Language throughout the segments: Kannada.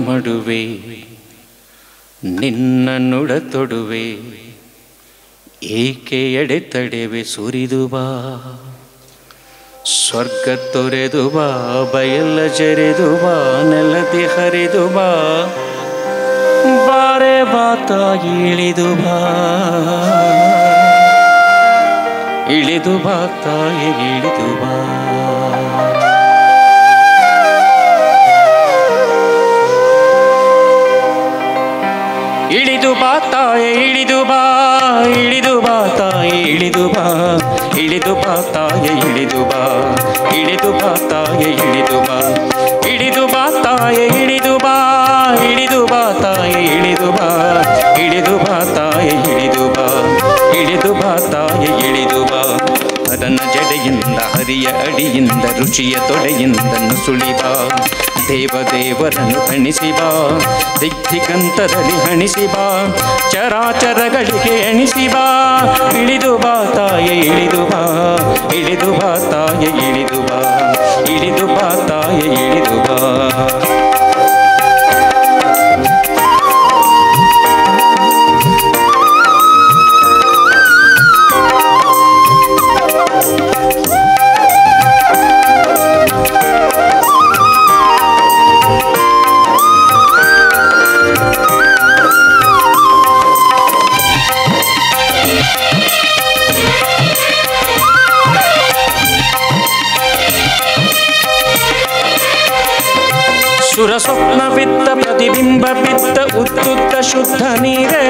ಮಡುವೆ ನಿನ್ನ ನುಡತೊಡುವೆ ಏಕೆ ಎಡೆತಡೆವೆ ಸುರಿದು ಬಾ ಸ್ವರ್ಗ ತೊರೆದು ಬಾ ಬಯಲ ಜರೆದು ಬಾ ನೆಲದಿ ಹರಿದು ಬಾ ಬಾರೆ ಬಾತಾಗಿ ಇಳಿದು ಬಾ ಇಳಿದು ಬಾ ತಾಯಿ ಇಳಿದು ಬಾ ಇಳಿದು ಬಾ ತಾಯಿ ಇಳಿದು ಬಾ ಇಳಿದು ಬಾ ತಾಯಿ ಇಳಿದು ಬಾ ಇಳಿದು ಬಾ ತಾಯಿ ಇಳಿದು ಬಾ ಇಳಿದು ಬಾ ತಾಯಿ ಇಳಿದು ಬಾ ಇಳಿದು ಬಾ ತಾಯಿ ಇಳಿದು ಬಾ ಇಳಿದು ಬಾ ತಾಯಿ ಇಳಿದು ಬಾ ಇಳಿದು ಬಾ ತಾಯಿ ಇಳಿದು ಬಾ ಇಳಿದು ಬಾ ತಾಯಿ ಇಳಿದು ಬಾ ಅದನ್ನ ಜಡೆಯಿಂದ ಹರಿಯ ಅಡಿಯಿಂದ ರುಚಿಯ ತೊಡೆಯಿಂದ ನುಸುಳಿ ಬಾ ದೇವದೇವರನ್ನು ಹಣಿಸಿ ಬಾ ದಿಗ್ದಿಗಂತರಲ್ಲಿ ಹಣಿಸಿ ಬಾ ಚರಾಚರಗಳಿಗೆ ಎಣಿಸಿ ಬಾ ಇಳಿದು ಬಾ ತಾಯಿ ಇಳಿದು ಬಾ ಇಳಿದು ಬಾ ತಾಯಿ ಇಳಿದು ಬಾ ಇಳಿದು ಬಾ ತಾಯಿ ಇಳಿದು ಬಾ ಸುರ ಸ್ವಪ್ನ ಬಿತ್ತ ಪ್ರತಿಬಿಂಬ ಬಿತ್ತ ಉತ್ತುತ್ತ ಶುದ್ಧ ನೀರೇ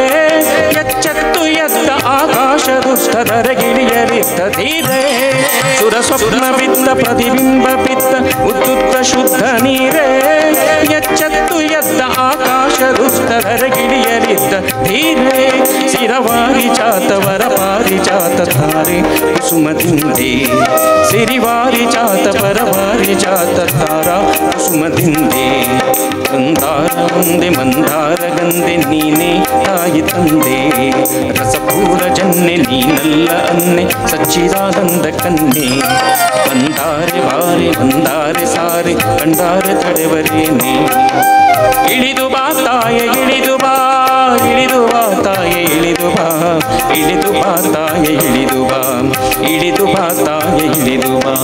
ಎಚ್ಚೆತ್ತು ಎದ್ದ ಆಕಾಶ ದುಷ್ಟದರಗಿಳಿಯಲಿದ್ದ ಧೀರೇ ಸುರ ಸ್ವಪ್ನ ಬಿತ್ತ ಪ್ರತಿಬಿಂಬ ಬಿತ್ತ ಉತ್ತುತ್ತ ಶುದ್ಧ ನೀರೇ ಎಚ್ಚೆತ್ತು ಎದ್ದ ಆಕಾಶ ದುಷ್ಟದರಗಿಳಿಯಲಿದ್ದ ಧೀರೇ ಸಿರವಾಗಿ ಚಾತವರ ಪಾರಿಜಾತ ತಾರೆ ಕುಸುಮದಿಂದೆ ಸಿರಿವಾರಿ ಚಾತ ಪರವಾರಿ ಜಾತ ತಾರ ಕುಸುಮದಿಂದೆ ಮಂದಾರ ಒಂದೆ ಮಂದಾರ ಗಂದೆ ನೀನೇ ತಾಯಿ ತಂದೆ ರಸಪೂರ ಜನ್ನೆ ನೀನಲ್ಲ ಅನ್ನೆ ಸಚ್ಚಿದಾನಂದ ಕನ್ನೆ ಬಂದಾರೆ ಬಾರೆ ಬಂದಾರೆ ಸಾರೆ ಕಂಡಾರೆ ತಡೆವರೇನೆ ಇಳಿದು ಬಾ ತಾಯ ಇಳಿದು ಬಾ ಇಳಿದು ಬಾ ತಾಯ ಇಳಿದು ಬಾ ಇಳಿದು ಬಾ ತಾಯ ಇಳಿದು ಬಾ ಇಳಿದು ಬಾ ತಾಯ ಇಳಿದು ಬಾ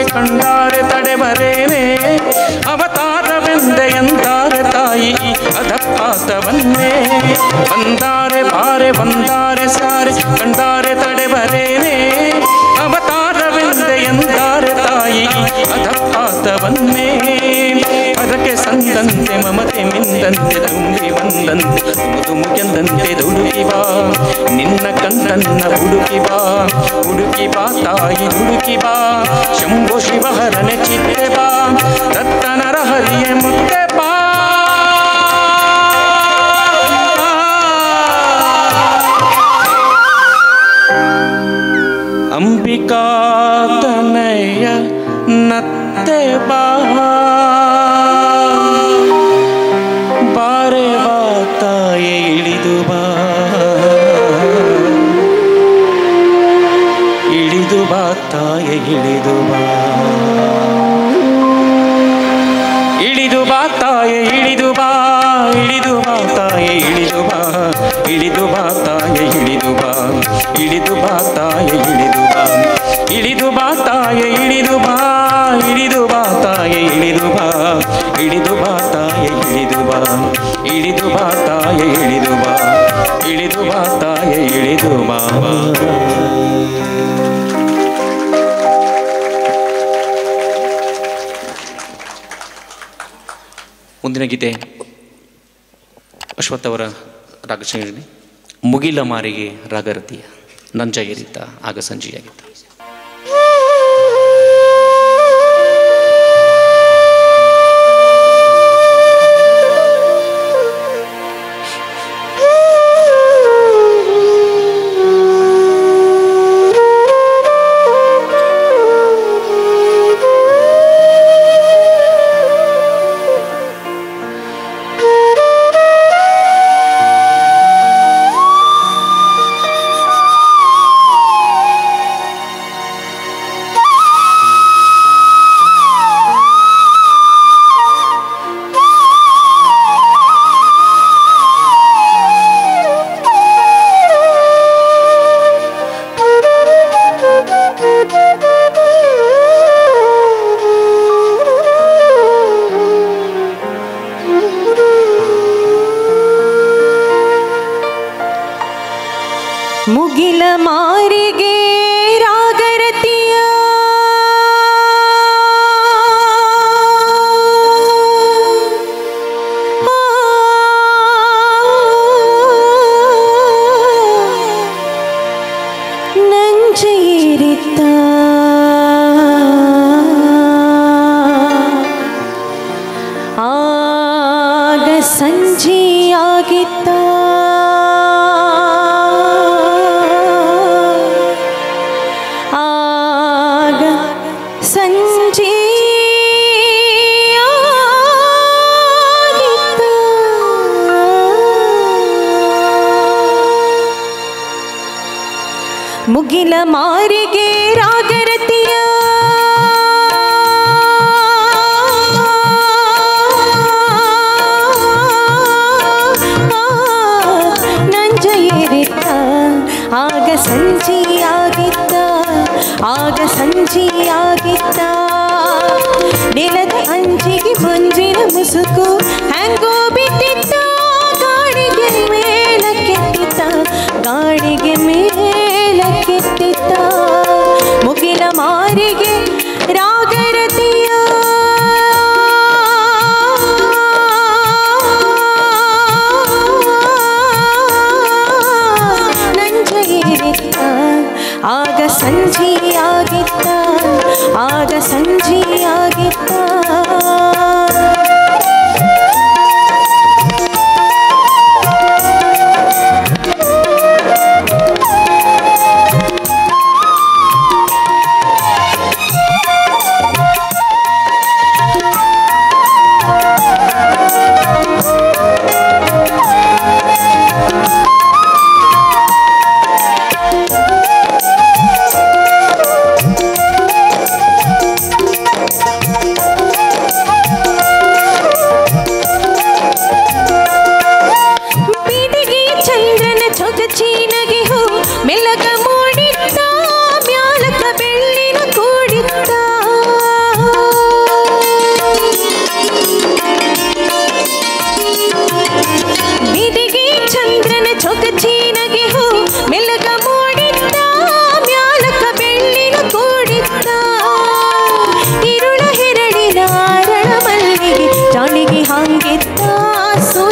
ಕಂಡಾರೆ ತಡೆಬರೇನೆ ಅವತಾರವೆಂದೆ ಎಂದಾರೆ ತಾಯಿ ಅದಪ್ಪಾತವನ್ನೇ ಬಂದಾರೆ ಬಾರೆ ಬಂದಾರೆ ಸಾರೆ ಕಂಡಾರೆ ತಡೆಬರೇನೆ ಅವತಾರವೆಂದೆ ಎಂದಾರೆ ತಾಯಿ ಅದಪ್ಪಾತವನ್ನೇ ಅದಕ್ಕೆ ಸಂಧ್ಯಾ ಬಂದಂತೆ ತುಂಬಿ ಬಂದಂತೆ ತುಮುಕೆಂದಂತೆ ದುಡುಕಿ ಬಾ ನಿನ್ನ ಕಂದನ್ನ ಹುಡುಕಿ ಬಾ ತಾಯಿ ಹುಡುಕಿ ಬಾ ಶಂಭು ಶಿವಹರನೆ ಚಿತ್ತೆ ಬಾ ರತ್ತನರ ಹರಿಯೇ ಮುತ್ತೆ ಬಾ ಅಂಬಿಕಾ ತನಯ ನತ್ತೆ ಬಾ ಬಾರೆ ಬಾ ತಾಯೇ ಇಳಿದು ಬಾ ತಾಯೇ ಇಳಿದು ಬಾ ಇಳಿದು ಬಾ ತಾಯೇ ಇಳಿದು ಬಾ ಇಳಿದು ಬಾ ತಾಯೇ ಇಳಿದು ಬಾ ಇಳಿದು ಬಾ ತಾಯೇ ಇಳಿದು ಬಾ ಇಳಿದು ಬಾ ತಾಯೇ ಇಳಿದು ಬಾ ಇಳಿದು ಬಾ ತಾಯೇ ಇಳಿದು ಬಾ ಇಳಿದು ಬಾ ತಾಯೇ ಇಳಿದು ಬಾ ಇಳಿದು ಬಾ ತಾಯೇ ಇಳಿದು ಬಾ ಇಳಿದು ಬಾ ತಾಯೇ ಇಳಿದು ಬಾ ಇಳಿದು ಬಾ ತಾಯೇ ಇಳಿದು ಬಾ ಮುಂದಿನ ಗೀತೆ ಅಶ್ವಥ್ ಅವರ ರಾಗಸಂಯೋಜನೆ ಮುಗಿಲ ಮಾರಿಗೆ ರಾಗರತಿಯ ನಂಜ ಏರಿತ ಆಗ ಸಂಜೆಯಾಗಿತ್ತ ಮುಗಿಲ ಮಾರಿಗೆ ರಾಗರತಿಯ ನಂಜೇರಿತ ಆಗ ಸಂಜೆಯಾಗಿತ್ತ ಮುಗಿಲ ಮಾರಿಗೆ ರಾಗರತಿಯ ನಂಜ ಏರಿತ ಆಗ ಸಂಜೆಯಾಗಿತ್ತ ಆಗ ಸಂಜೆಯಾಗಿತ್ತ ನೆಲದ ಅಂಜಿಗೆ ಮಂಜಿನ ಮುಸುಕು ಹ್ಯಾಂಗೋ ಬಿಟ್ಟಿತ್ತ ಗಾಡಿಗೆ ಮೇಲಕ್ಕೆತ್ತಿತ್ತ ಗಾಡಿಗೆ ಮೇಲಕ್ಕೆತ್ತಿತ್ತ ಮುಗಿಲ ಮಾರಿಗೆ ರಾಗರತಿಯ ನಂಜ ಏರಿತ್ತ ಆಗ ಸಂಜೆಯಾಗಿತ್ತ ಆಗ ಸಂಜೆಯಾಗಿತ್ತ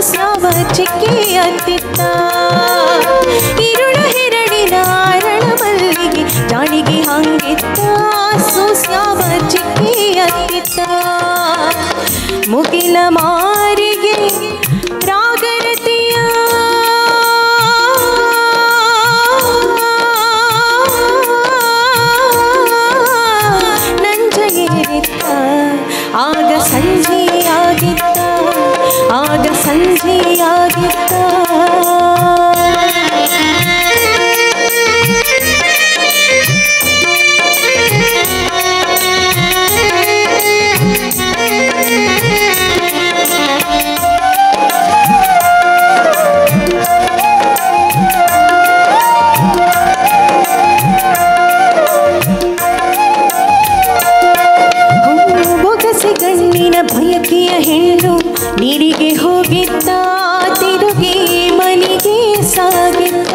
ಸೂಸ್ಯಾವ ಚಿಕ್ಕಿಯತ್ತಿತ್ತ ಇರುಳು ಹಿರಳಿನ ಅರಳ ಮಲ್ಲಿಗೆ ಜಾಣಿಗೆ ಹಂಗಿತ್ತ ಸೂಸ್ಯಾವ ಚಿಕ್ಕಿಯತ್ತಿತ್ತ ಮುಗಿಲ ಮಾರಿಗೆ ರಾಗರತಿಯ ನಂಜೇರಿತ್ತ ಆಗ ಸಂಜೆಯಾಗಿತ್ತ ಆಗ ಸಂಜೆಯಾಗಿತ್ತ ಗಣ್ಣಿನ ಬಯಕೆಯ ಹೆಣ್ಣು ನೀರಿಗೆ ಹೋಗಿತ್ತ ತಿರುಗಿ ಮನೆಗೆ ಸಾಗಿತ್ತ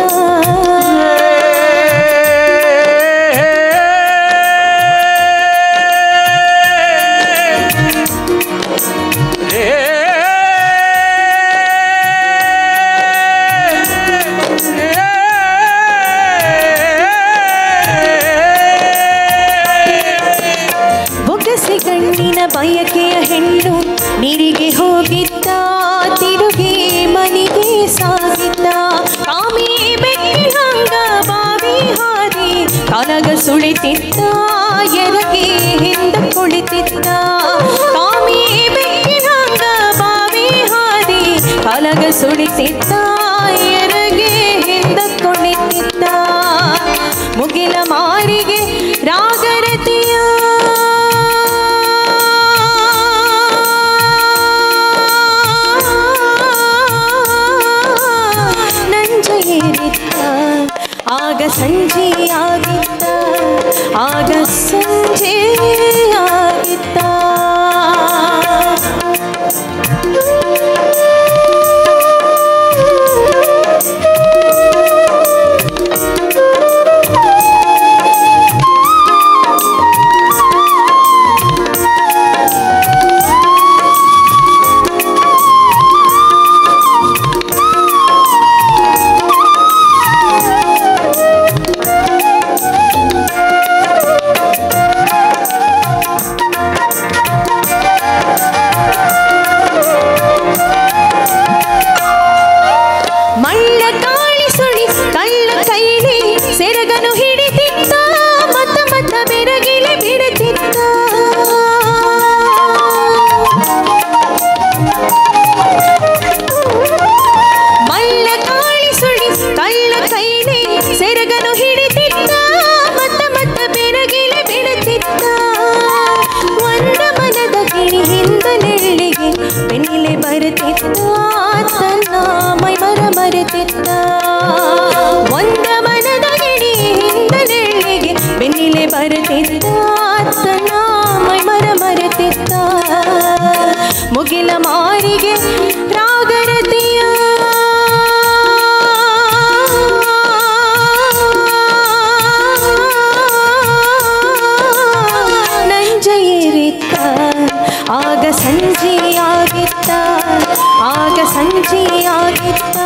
ಗಣ್ಣಿನ ಬಯಕೆಯ ಹೆಣ್ಣು ನೀರಿಗೆ ಹೋಗಿದ್ದ ತಿರುಗಿ ಮನೆಗೆ ಸಾಗಿದ್ದ ಕಾಮಿ ಬೆಕ್ಕಿನಂಗ ಬಾವಿ ಹಾರಿ ಕಾಲಗ ಸುಳಿತಿದ್ದ ಎರಗಿ ಹಿಂದ ಕುಳಿತಿದ್ದ ಕಾಮಿ ಬೆಕ್ಕಿನಂಗ ಬಾವಿ ಹಾರಿ ಕಾಲಗ ಸುಳಿತಿದ್ದ ಎರಗಿ ಹಿಂದ ಕುಳಿತಿದ್ದ ಮುಗಿಲ ಮಾರಿಗೆ ರಾಗರತಿಯ ಆಗ ಸಂಜೆಯಾಗಿತ್ತ ಆಗ ಸಂಜೆಯಾಗಿತ್ತ ಸೆರಗನು ಹಿಡಿತಿತ್ತ ಮತ್ತ ಮತ್ತ ಬೆರಗಿಲೆ ಬಿಡುತ್ತಿತ್ತ ಮಳ್ಳ ಕಾಳಿ ಸುಳಿ ಕಳ್ಳ ಕೈಲಿ ಸೆರಗನು ಹಿಡಿತಿತ್ತ ಮತ್ತ ಮತ್ತ ಬೆರಗಿಲೆ ಬಿಡುತ್ತಿತ್ತ ಒಂದ ಮನದ ಗಿಣಿ ಹಿಂದ ನೆಳ್ಳಿಗೆ ಬೆನ್ನಿಲೆ ಬರುತ್ತಿತ್ತ ತನ್ನ ಮೈಮರ ಮರೆತಿತ್ತ ಒಂದ ಮನದ ಹಿಂದನೆಳ್ಳಿಗೆ ಬೆನ್ನಿಲೆ ಬರುತ್ತಿದ್ದ ತನ್ನ ಮೈಮರ ಮರೆತಿದ್ದ ಮುಗಿಲ ಮಾರಿಗೆ ರಾಗರತಿಯ ನಂಜೇರಿತ್ತ ಆಗ ಸಂಜೆಯಾಗಿತ್ತ ಆಗ ಸಂಜೆಯಾಗಿತ್ತ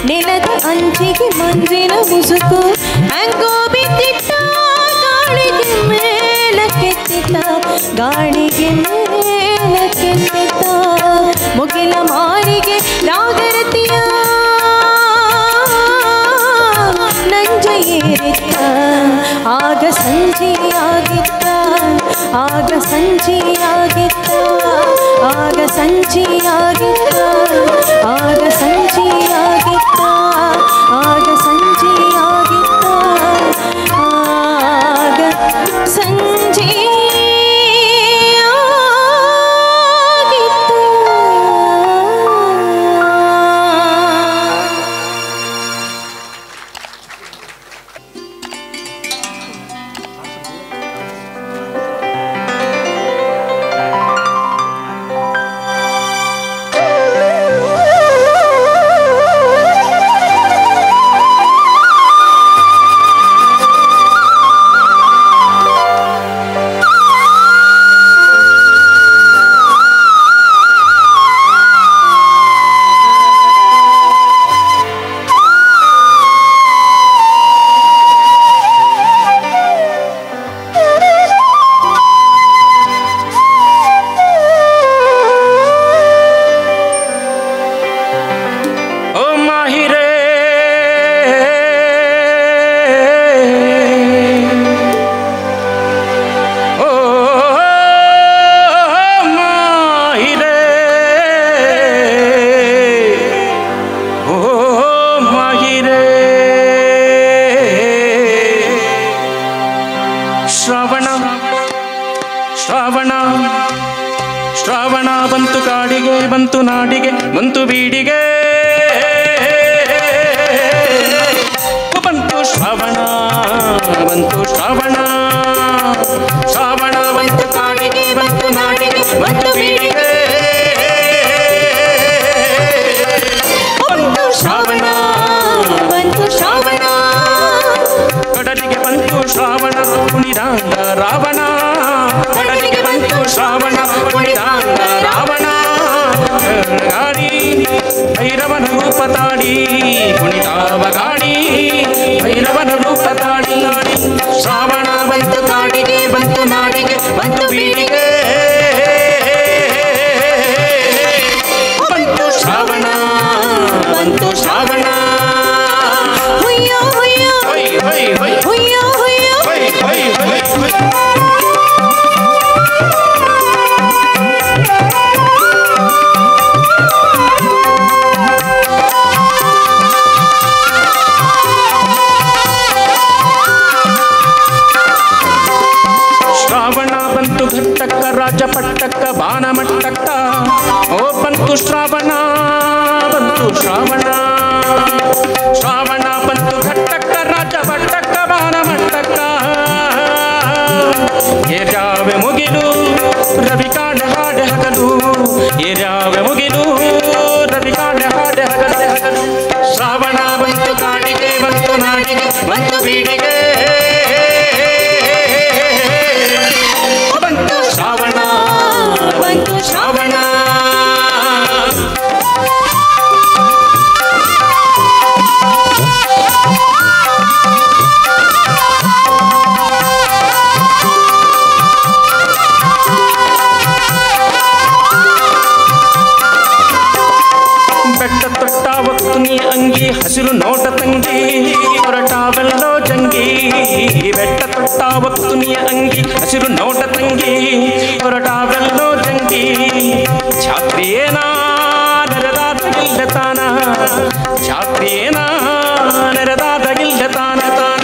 ನೆಲದ ಅಂಚಿಗೆ ಮಂಜಿನ ಮುಸುಕು ಹ್ಯಾಂಗೋ ಬಿದ್ದಿತ್ತ ಗಾಳಿಗೆ ಮೇಲಕ್ಕೆತ್ತಿತ್ತ ಗಾಳಿಗೆ ಮೇಲಕ್ಕೆತ್ತಿತ್ತ ಮುಗಿಲ ಮಾರಿಗೆ ರಾಗರತಿಯ ನಂಜೇರಿತ್ತ ಆಗ ಸಂಜೆಯಾಗಿತ್ತ ಆಗ ಸಂಜೆಯಾಗಿತ್ತ ಆಗ ಸಂಜೆಯಾಗಿತ್ತ ಆಗ ಸಂಜೆಯಾಗಿತ್ತ ಆಗ ಸಂಜೆಯಾಗಿತ್ತ ಆಗ ಸಂಜೆಯಾಗಿತ್ತ ಶ್ರಾವಣ ಶ್ರಾವಣ ಶ್ರಾವಣ ಬಂತು ಕಾಡಿಗೆ ಬಂತು ನಾಡಿಗೆ ಬಂತು ಬೀಡಿಗೆ ಬಂತು ಶ್ರಾವಣ ಬಂತು ಶ್ರಾವಣ ಶ್ರಾವಣ ಬಂತು ಕಾಡಿಗೆ ಬಂತು ನಾಡಿಗೆ ಬಂತು ಬೀಡಿಗೆ ಬಂತು ಶ್ರಾವಣ ಬಂತು ಶ್ರಾವಣ ಕಡಲಿಗೆ ಬಂತು ಶ್ರಾವಣ ಕುಣಿದಾಂಗ ರಾವಣ ಕಡಲಿಗೆ ಬಂತು ಶ್ರಾವಣ ಕುಣಿದಾಂಗ ರಾವಣ ಗಾಡಿ ಭೈರವನ ರೂಪ ತಾಡಿ ಕುಣಿತಾವ ಗಾಡಿ ಭೈರವನ ರೂಪ ತಾಡಿ ಶ್ರಾವಣ ಬಂತು ಕಾಡಿಗೆ ಬಂತು ನಾಡಿಗೆ ಬಂತು ಬೀಡಿಗೆ ಬಂತು ಶ್ರಾವಣ ಬಂತು ಶ್ರಾವಣ ಹುಯ್ಯೋ ಹುಯ್ಯೋ ಹುಯ್ಯೋ ಹುಯ್ಯೋ ಶ್ರಾವಣ ಬಂತು ಘಟ್ಟಕ್ಕ ರಾಜಪಟ್ಟಕ್ಕ ಬಾನಮಟ್ಟಕ್ಕ ಓ ಬಂತು ಶ್ರಾವಣ ಬಂತು ಶ್ರಾವಣ ಶ್ರಾವಣ ಬಂತು ಘಟ್ಟಕ್ಕ ರಾಜಪಟ್ಟಕ್ಕ ಬಾನಮಟ್ಟಕ್ಕ ಏರ್ಯಾವೆ ಮುಗಿಲು ರವಿ ಕಾಣ ಹಾಡೆ ಹಗಲು ಏರ್ಯಾವೆ ಮುಗಿಲು ರವಿ ಕಾಣ ಹಾಡೆ ಹಗಲು ಶ್ರಾವಣ ಬಂತು ಕಾಡಿಗೆ ಬಂತು ನಾಡಿಗೆ ಬಂತು ಬೀಡಿಗೆ ಬಂತು ಶ್ರಾವಣ ಬಂತು ಶ್ರಾವಣ ಬೆಟ್ಟ ತೊಟ್ಟಾವತ್ತು ನೀ ಅಂಗಿ ಹಸಿರು ನೋಟ ತಂಗಿ ಹೊರಟಾವೆಲ್ಲೋ ಜಂಗಿ ಬೆಟ್ಟ ತೊಟ್ಟಾವತ್ತು ನೀ ಅಂಗಿ ಹಸಿರು ನೋಟ ತಂಗಿ ಹೊರಟಾವೆಲ್ಲೋ ಜಂಗಿ ಛಾತ್ರಿಯೇನಾ ನೆರೆದಾದ ಇಲ್ಲತಾನ ಛಾತ್ರಿಯೇನಾ ನೆರೆದಾದ ಇಲ್ಲತಾನ ತಾನ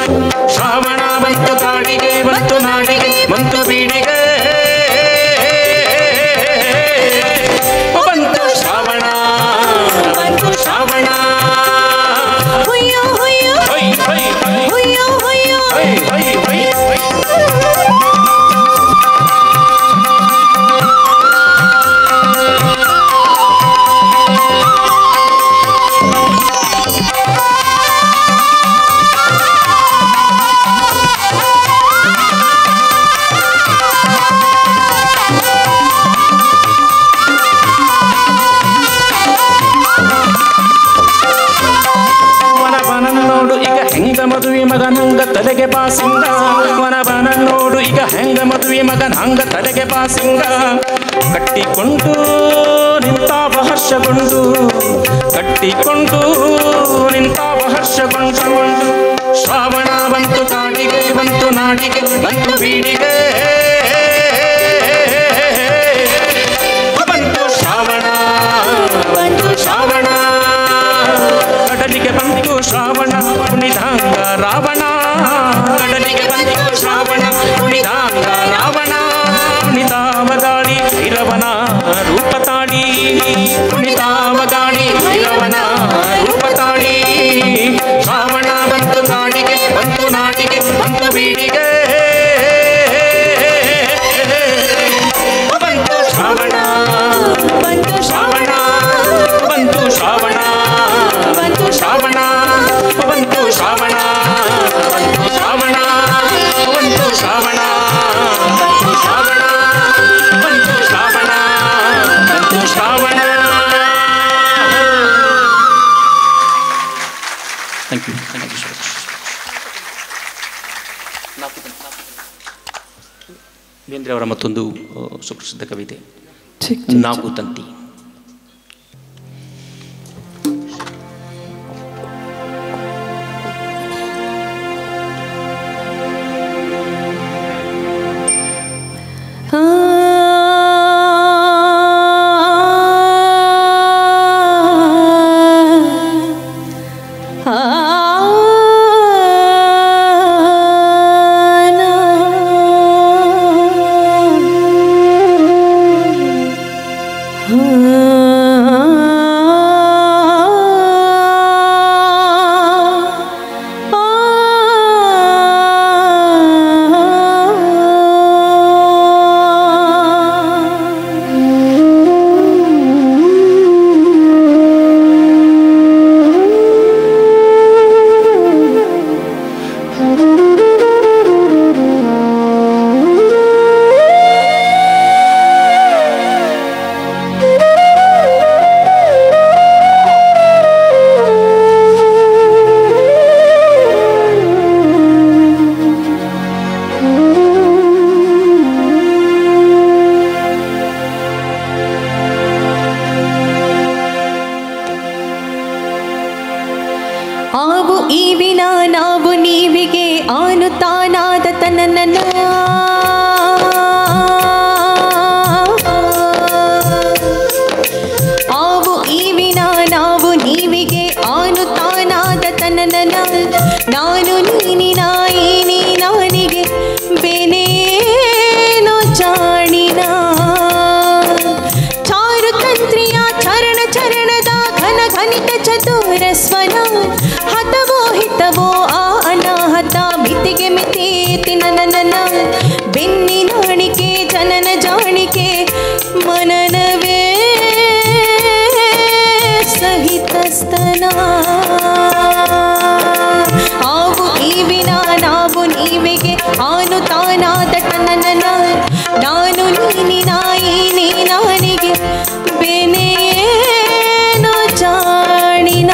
ಶ್ರಾವಣ ಬಂತು ಕಾಡಿಗೆ ಬಂತು ನಾಡಿಗೆ ಬಂತು ಬೀಡಿಗೆ ಬಂತು ಶ್ರಾವಣ ಬಂತು ಶ್ರಾವಣ ಹುಯ್ಯೋ ಹುಯ್ಯೋ ಹುಯ್ಯೋ ಹುಯ್ಯೋ ನೋಡು ಈಗ ಹೆಂಗ ಮದುವೆ ಮಗನಂಗ ತಲೆಗೆ ಪಾಸಿಂಗ ವನವನ ನೋಡು ಈಗ ಹೆಂಗ ಮದುವೆ ಮಗನಂಗ ತಲೆಗೆ ಪಾಸಿಂಗ ಕಟ್ಟಿಕೊಂಡು ನಿಂತಾವ ಹರ್ಷಗೊಂಡು ಕಟ್ಟಿಕೊಂಡು ನಿಂತಾವ ಹರ್ಷಗೊಂಡು ಶ್ರಾವಣ ಬಂತು ಕಾಡಿಗೆ ಬಂತು ನಾಡಿಗೆ ಬಂತು ಬೀಡಿಗೆ ಬಂತು ಶ್ರಾವಣ ಬಂತು ಶ್ರಾವಣ ಕಡಲಿಗೆ ಬಂತು ಶ್ರಾವಣ ಕುಣಿದಾಂಗ ರಾವಣ ಕಡಲಿಗೆ ಬಂತು ಶ್ರಾವಣ ಕುಣಿದಾಂಗ ರಾವಣ ಕುಣಿತಾವ ಗಾಡಿ ಇರವನ ರೂಪ ತಾಡಿ ಕುಣಿತಾವ ಗಾಡಿ ಇರವನ ರೂಪ ತಾಡಿ ಶ್ರಾವಣ ಬಂತು ಕಾಡಿಗೆ ಬಂತು ನಾಡಿಗೆ ಬಂತು ಬೀಡಿಗೆ ಬಂತು ಶ್ರಾವಣ ಬಂತು ಶ್ರಾವಣ ಬಂತು ಶ್ರಾವಣ ಬಂತು ಶ್ರಾವಣ ಬಂತು ಶ್ರಾವಣ ಬಂತು ಶ್ರಾವಣ ಬಂತು ಶ್ರಾವಣ ಬಂತು ಶ್ರಾವಣ ಬಂತು ಶ್ರಾವಣ ಬಂತು ಶ್ರಾವಣ. ಥ್ಯಾಂಕ್ ಯು ಬೇಂದ್ರೆ ಅವರ ಮತ್ತೊಂದು ಸುಪ್ರಸಿದ್ಧ ಕವಿತೆ ನಾಕು ತಂತಿ. ಆವು ಈವಿನ ನಾವು ನೀವಿಗೆ ಆನು ತಾನಾದ ತನನನ ನಾನು ನೀನಿನ ಈ ನಾನಿಗೆ ಬೆನೇನೋ ಜಾಣಿನ ಚಾರುತಂತ್ರಿಯ ಚರಣ ಚರಣದ ಘನ ಘನಿತ ಚತುರ ಸ್ವನ ಹತವೋ ಹಿತವೋ ಆ ಅನಾಹತ ಮಿತಿಗೆ ಮಿತಿ ನನ್ನ ಬೆನ್ನಿನಾಣಿಕೆ ಜನನ ಜಾಣಿಕೆ ಮನನವೇ ಸಹಿತಸ್ತನ ಆವು ಈವಿನ ನಾವು ನೀವಿಗೆ ಆನು ತಾನಾದ ತನನನ ನಾನು ನೀನಿನ ಈ ನಾನಿಗೆ ಬೆನೇನೋ ಜಾಣಿನ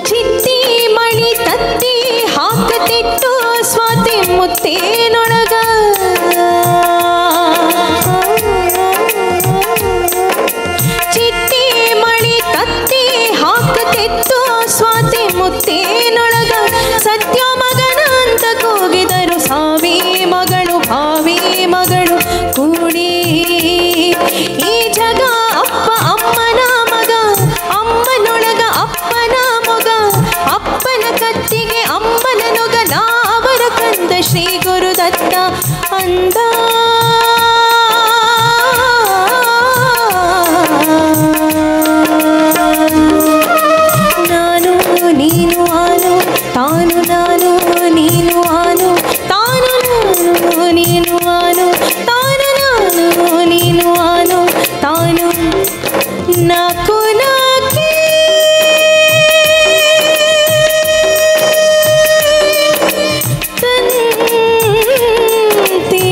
ಚಿತ್ತಿ ಮಳಿ ತತ್ತಿ ಹಾಕತಿಟ್ಟು ಸ್ವಾತಿ ಮುತ್ತೇನೊಳಗ ಚಿತ್ತಿ ಮಳಿ ತತ್ತಿ ಹಾಕತಿತ್ತು ಸ್ವಾತಿ ಮುತ್ತೇನೊಳಗ ಸತ್ಯ ಮಗನ ಅಂತ ಕೂಗಿದರು ಸಾವಿ ಮಗಳು ಭಾವಿ ಮಗಳು ಕೂಡಿ ಈ ಜಗ ಅಪ್ಪ ಅಮ್ಮನ ಮಗ ಅಮ್ಮನೊಳಗ ಅಪ್ಪನ ಮೊಗ ಅಪ್ಪನ ಕತ್ತಿಗೆ ಅಮ್ಮನ ನೊಗ ನಾವರ ಕಂದ ಶ್ರೀ ಗುರುದತ್ತ ಅಂದ ನಾನು ನೀನು ಆನು ತಾನು ನಾನು ನೀನು ಆನು ತಾನು ನಾನು ನೀನು ಆನು ತಾನು ನಾನು ನೀನು ಆನು ತಾನು ನಾಕು ನಾಕಿ ತಂತಿ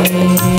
ಬಾರೆ